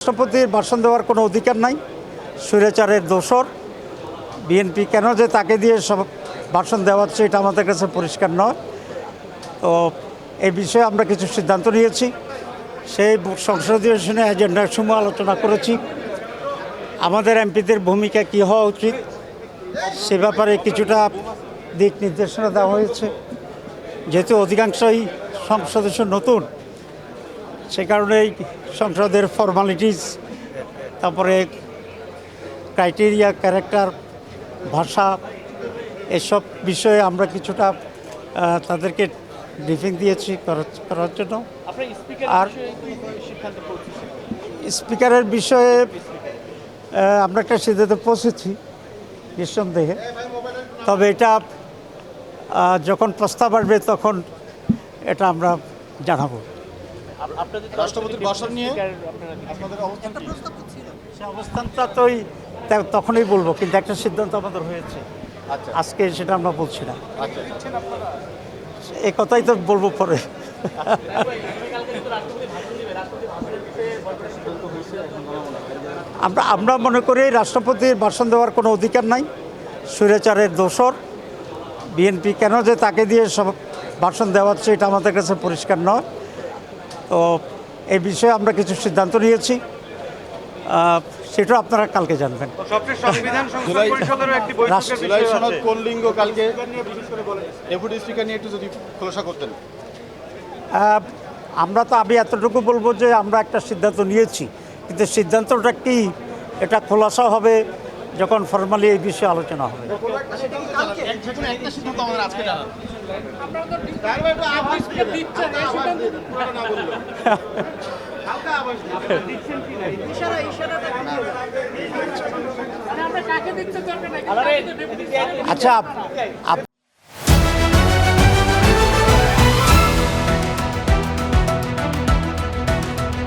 রাষ্ট্রপতির ভাষণ দেওয়ার কোনো অধিকার নাই। স্বৈরাচারের দোসর বিএনপি কেন যে তাকে দিয়ে সব ভাষণ দেওয়াচ্ছে এটা আমাদের কাছে পরিষ্কার নয়। তো এই বিষয়ে আমরা কিছু সিদ্ধান্ত নিয়েছি, সেই সংসদীয় অধিবেশনে এজেন্ডার সমূহ আলোচনা করেছি। আমাদের এমপিদের ভূমিকা কী হওয়া উচিত সে ব্যাপারে কিছুটা দিক নির্দেশনা দেওয়া হয়েছে। যেহেতু অধিকাংশই সদস্য নতুন, সে কারণেই সংসদের ফর্মালিটিস, তারপরে ক্রাইটেরিয়া, ক্যারেক্টার, ভাষা, এসব বিষয়ে আমরা কিছুটা তাদেরকে ব্রিফিং দিয়েছি করার জন্য। আর স্পিকারের বিষয়ে আমরা একটা সিদ্ধান্তে পৌঁছেছি নিঃসন্দেহে, তবে এটা যখন প্রস্তাব আসবে তখন এটা আমরা জানাবো। রাষ্ট্রপতির ভাষণ নিয়ে সে অবস্থানটা তো তখনই বলবো, কিন্তু একটা সিদ্ধান্ত আমাদের হয়েছে। আজকে সেটা আমরা বলছি না, এই কথাই তো বলবো পরে। আমরা মনে করি রাষ্ট্রপতির ভাষণ দেওয়ার কোনো অধিকার নাই। স্বৈরাচারের দোসর বিএনপি কেন যে তাকে দিয়ে সব ভাষণ দেওয়াচ্ছে এটা আমাদের কাছে পরিষ্কার নয়। তো এই বিষয়ে আমরা কিছু সিদ্ধান্ত নিয়েছি, সেটা আপনারা কালকে জানবেন। জুলাই সনদ কোন লিঙ্গ কালকে ডেপুটি স্পিকার নিয়ে একটু যদি খোলাসা করতেন। আমি এতটুকু বলবো যে আমরা একটা সিদ্ধান্ত নিয়েছি, কিন্তু সিদ্ধান্তটা কি এটা খোলাসা হবে যখন ফর্মালি এই বিষয়ে আলোচনা হবে। আচ্ছা,